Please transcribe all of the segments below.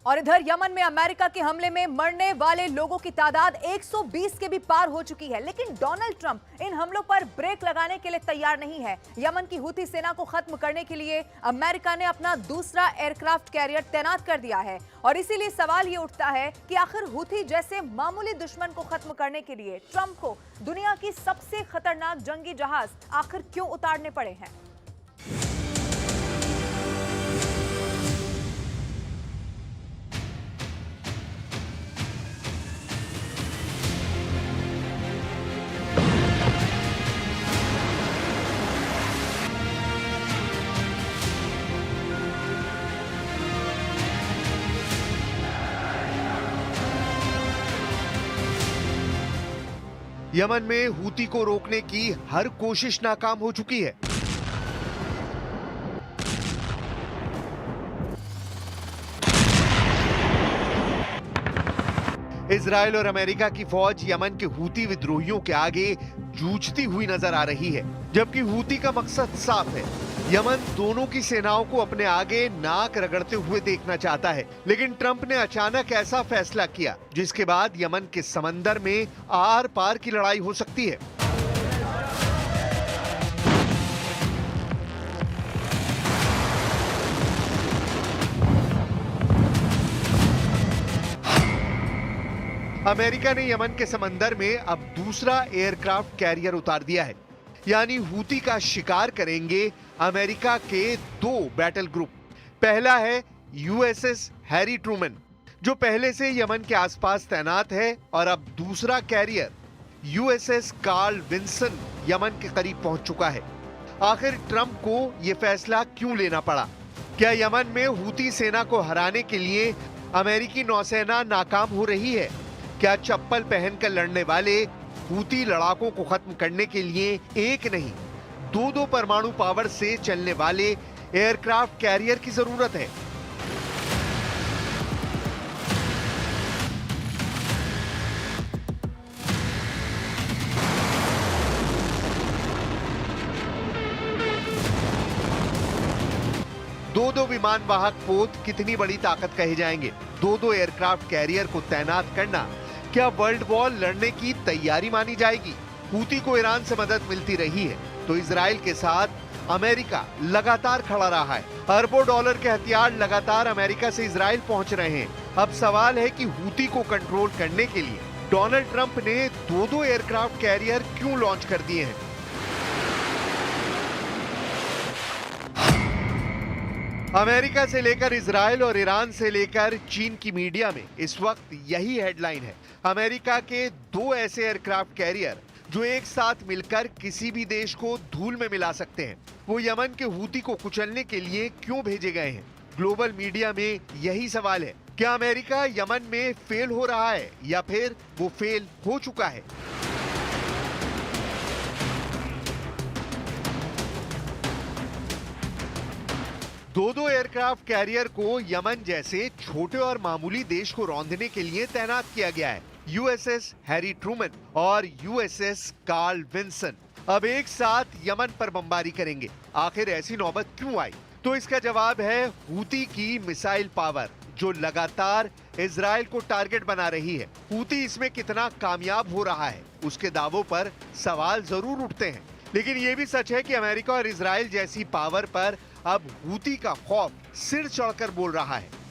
और इधर यमन में अमेरिका के हमले में मरने वाले लोगों की तादाद 120 के भी पार हो चुकी है, लेकिन डोनाल्ड ट्रंप इन हमलों पर ब्रेक लगाने के लिए तैयार नहीं है। यमन की हूती सेना को खत्म करने के लिए अमेरिका ने अपना दूसरा एयरक्राफ्ट कैरियर तैनात कर दिया है और इसीलिए सवाल ये उठता है कि आखिर हूती जैसे मामूली दुश्मन को खत्म करने के लिए ट्रंप को दुनिया की सबसे खतरनाक जंगी जहाज आखिर क्यों उतारने पड़े हैं। यमन में हूती को रोकने की हर कोशिश नाकाम हो चुकी है। इजराइल और अमेरिका की फौज यमन के हूती विद्रोहियों के आगे जूझती हुई नजर आ रही है, जबकि हूती का मकसद साफ है। यमन दोनों की सेनाओं को अपने आगे नाक रगड़ते हुए देखना चाहता है, लेकिन ट्रंप ने अचानक ऐसा फैसला किया जिसके बाद यमन के समंदर में आर पार की लड़ाई हो सकती है। अमेरिका ने यमन के समंदर में अब दूसरा एयरक्राफ्ट कैरियर उतार दिया है, यानी हूती का शिकार करेंगे अमेरिका के दो बैटल ग्रुप। पहला है यूएसएस हैरी ट्रूमन, जो पहले से यमन के आसपास तैनात है, और अब दूसरा carrier USS Carl Vinson Yemen के करीब पहुंच चुका है। आखिर ट्रंप को यह फैसला क्यों लेना पड़ा? क्या यमन में हूती सेना को हराने के लिए अमेरिकी नौसेना नाकाम हो रही है? क्या चप्पल पहनकर लड़ने वाले हूती लड़ाकों को खत्म करने के लिए एक नहीं, दो परमाणु पावर से चलने वाले एयरक्राफ्ट कैरियर की जरूरत है? दो विमान वाहक पोत कितनी बड़ी ताकत कहे जाएंगे? दो एयरक्राफ्ट कैरियर को तैनात करना क्या वर्ल्ड वॉर लड़ने की तैयारी मानी जाएगी? हूती को ईरान से मदद मिलती रही है, तो इजराइल के साथ अमेरिका लगातार खड़ा रहा है। अरबों डॉलर के हथियार लगातार अमेरिका से इजराइल पहुंच रहे हैं। अब सवाल है कि हूती को कंट्रोल करने के लिए डोनाल्ड ट्रंप ने दो एयरक्राफ्ट कैरियर क्यों लॉन्च कर दिए हैं? अमेरिका से लेकर इजराइल और ईरान से लेकर चीन की मीडिया में इस वक्त यही हेडलाइन है। अमेरिका के दो ऐसे एयरक्राफ्ट कैरियर जो एक साथ मिलकर किसी भी देश को धूल में मिला सकते हैं, वो यमन के हूती को कुचलने के लिए क्यों भेजे गए हैं? ग्लोबल मीडिया में यही सवाल है। क्या अमेरिका यमन में फेल हो रहा है या फिर वो फेल हो चुका है? दो एयरक्राफ्ट कैरियर को यमन जैसे छोटे और मामूली देश को रौंदने के लिए तैनात किया गया है। यूएसएस हैरी ट्रूमन और यूएसएस कार्ल विंसन अब एक साथ यमन पर बमबारी करेंगे। आखिर ऐसी नौबत क्यों आई? तो इसका जवाब है हूती की मिसाइल पावर, जो लगातार इजराइल को टारगेट बना रही है। हूती इसमें कितना कामयाब हो रहा है, उसके दावों पर सवाल जरूर उठते हैं, लेकिन यह भी सच है कि अमेरिका और इजराइल जैसी पावर पर अब हूती का खौफ सिर चढ़कर बोल रहा है।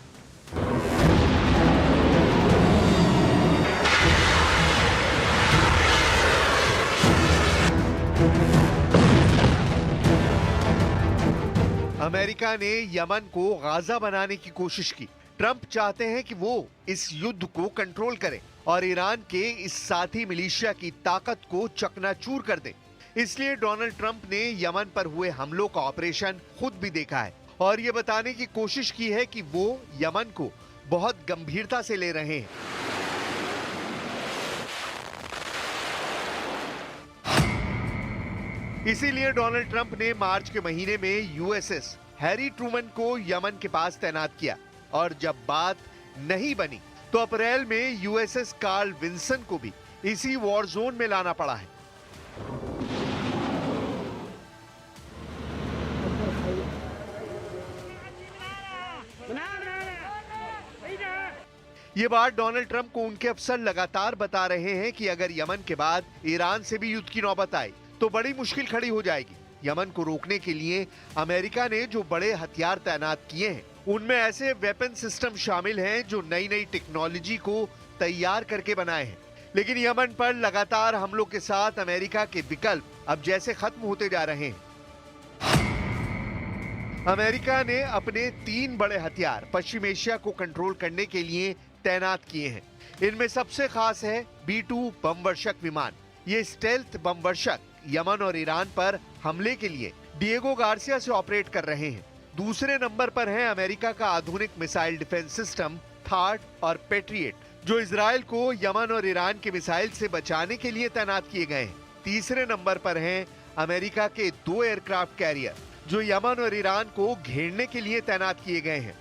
अमेरिका ने यमन को गाजा बनाने की कोशिश की। ट्रंप चाहते हैं कि वो इस युद्ध को कंट्रोल करें और ईरान के इस साथी मिलिशिया की ताकत को चकनाचूर कर दें। इसलिए डोनाल्ड ट्रंप ने यमन पर हुए हमलों का ऑपरेशन खुद भी देखा है और ये बताने की कोशिश की है कि वो यमन को बहुत गंभीरता से ले रहे हैं। इसीलिए डोनाल्ड ट्रंप ने मार्च के महीने में यूएसएस हैरी ट्रूमन को यमन के पास तैनात किया, और जब बात नहीं बनी तो अप्रैल में यूएसएस कार्ल विंसन को भी इसी वॉर जोन में लाना पड़ा है। ये बात डोनाल्ड ट्रंप को उनके अफसर लगातार बता रहे हैं कि अगर यमन के बाद ईरान से भी युद्ध की नौबत आए तो बड़ी मुश्किल खड़ी हो जाएगी। यमन को रोकने के लिए अमेरिका ने जो बड़े हथियार तैनात किए हैं उनमें ऐसे वेपन सिस्टम शामिल हैं जो नई नई टेक्नोलॉजी को तैयार करके बनाए हैं। लेकिन यमन पर लगातार हमलों के साथ अमेरिका के विकल्प अब जैसे खत्म होते जा रहे हैं। अमेरिका ने अपने 3 बड़े हथियार पश्चिम एशिया को कंट्रोल करने के लिए तैनात किए हैं। इनमें सबसे खास है B-2 बम वर्षक विमान। ये स्टेल्थ बम वर्षक यमन और ईरान पर हमले के लिए डिएगो गार्सिया से ऑपरेट कर रहे हैं। दूसरे नंबर पर है अमेरिका का आधुनिक मिसाइल डिफेंस सिस्टम थार्ड और पेट्रियट, जो इजराइल को यमन और ईरान के मिसाइल से बचाने के लिए तैनात किए गए हैं। तीसरे नंबर पर हैं अमेरिका के 2 एयरक्राफ्ट कैरियर, जो यमन और ईरान को घेरने के लिए तैनात किए गए हैं।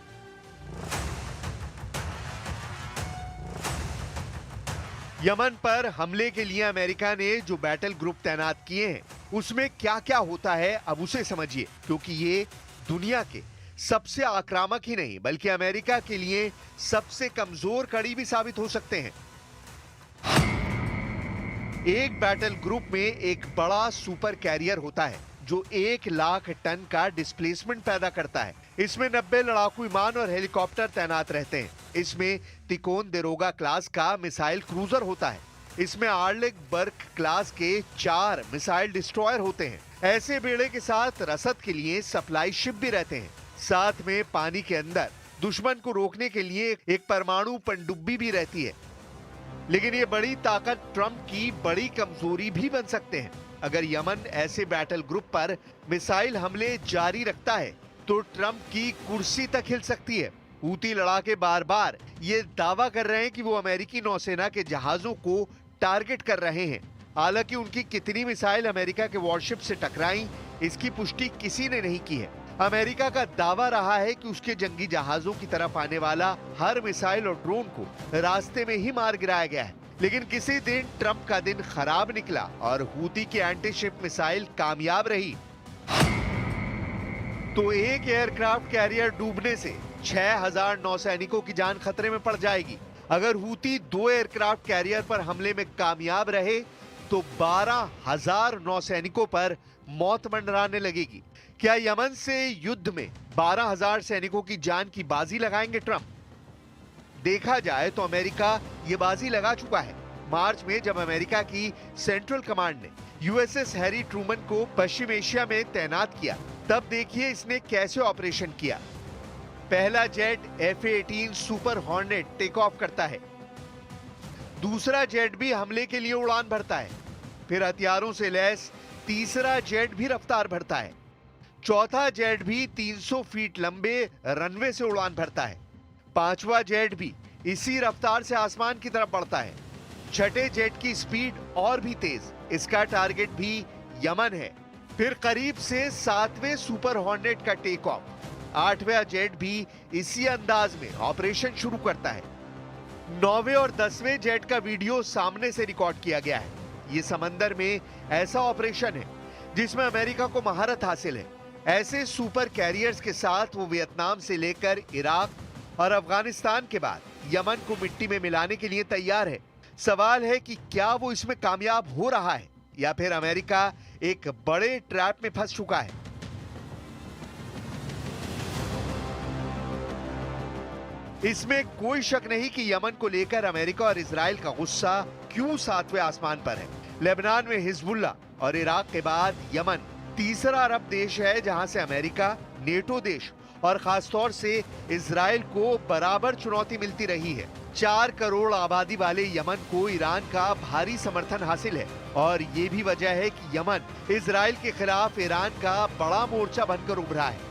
यमन पर हमले के लिए अमेरिका ने जो बैटल ग्रुप तैनात किए हैं उसमें क्या क्या होता है अब उसे समझिए, क्योंकि ये दुनिया के सबसे आक्रामक ही नहीं बल्कि अमेरिका के लिए सबसे कमजोर कड़ी भी साबित हो सकते हैं। एक बैटल ग्रुप में एक बड़ा सुपर कैरियर होता है जो 1 लाख टन का डिस्प्लेसमेंट पैदा करता है। इसमें 90 लड़ाकू विमान और हेलीकॉप्टर तैनात रहते हैं। इसमें तिकोन देरोगा क्लास का मिसाइल क्रूजर होता है। इसमें आर्लेक बर्क क्लास के 4 मिसाइल डिस्ट्रॉयर होते हैं। ऐसे बेड़े के साथ रसद के लिए सप्लाई शिप भी रहते हैं। साथ में पानी के अंदर दुश्मन को रोकने के लिए एक परमाणु पनडुब्बी भी रहती है। लेकिन ये बड़ी ताकत ट्रंप की बड़ी कमजोरी भी बन सकते हैं। अगर यमन ऐसे बैटल ग्रुप पर मिसाइल हमले जारी रखता है तो ट्रंप की कुर्सी तक हिल सकती है। हूती लड़ाके बार बार ये दावा कर रहे हैं कि वो अमेरिकी नौसेना के जहाजों को टारगेट कर रहे हैं। हालांकि उनकी कितनी मिसाइल अमेरिका के वॉरशिप से टकराई इसकी पुष्टि किसी ने नहीं की है। अमेरिका का दावा रहा है कि उसके जंगी जहाजों की तरफ आने वाला हर मिसाइल और ड्रोन को रास्ते में ही मार गिराया गया है। लेकिन किसी दिन ट्रंप का दिन खराब निकला और हूती की एंटी शिप मिसाइल कामयाब रही तो एक एयरक्राफ्ट कैरियर डूबने से 6000 नौसैनिकों की जान खतरे में पड़ जाएगी। अगर हूती 2 एयरक्राफ्ट कैरियर पर हमले में कामयाब रहे तो 12000 नौसैनिकों पर मौत मंडराने लगेगी। क्या यमन से युद्ध में 12000 सैनिकों की जान की बाजी लगाएंगे ट्रंप? देखा जाए तो अमेरिका ये बाजी लगा चुका है। मार्च में जब अमेरिका की सेंट्रल कमांड ने यूएसएस हैरी ट्रूमन को पश्चिम एशिया में तैनात किया, तब देखिए इसने कैसे ऑपरेशन किया। पहला jet F-18 Super Hornet take off करता है। दूसरा जेट भी हमले के लिए उड़ान भरता है। फिर हथियारों से लैस तीसरा जेट भी रफ्तार भरता है। चौथा जेट भी 300 फीट लंबे रनवे से उड़ान भरता है। 5वां जेट भी इसी रफ्तार से आसमान की तरफ बढ़ता है। छठे जेट की स्पीड और भी तेज, इसका टारगेट भी यमन है। फिर करीब से 7वें सुपर हॉर्नेट का टेक ऑफ। 8वां जेट भी इसी अंदाज में ऑपरेशन शुरू करता है। 9वें और 10वें जेट का वीडियो सामने से रिकॉर्ड किया गया है। ये समंदर में ऐसा ऑपरेशन है जिसमें अमेरिका को महारत हासिल है। ऐसे सुपर कैरियर्स के साथ वो वियतनाम से लेकर इराक और अफगानिस्तान के बाद यमन को मिट्टी में मिलाने के लिए तैयार है। सवाल है कि क्या वो इसमें कामयाब हो रहा है या फिर अमेरिका एक बड़े ट्रैप में फंस चुका है। इसमें कोई शक नहीं कि यमन को लेकर अमेरिका और इजराइल का गुस्सा क्यों 7वें आसमान पर है। लेबनान में हिजबुल्ला और इराक के बाद यमन तीसरा अरब देश है जहां से अमेरिका, नेटो देश और खासतौर से इजराइल को बराबर चुनौती मिलती रही है। 4 करोड़ आबादी वाले यमन को ईरान का भारी समर्थन हासिल है और ये भी वजह है कि यमन इजराइल के खिलाफ ईरान का बड़ा मोर्चा बनकर उभरा है।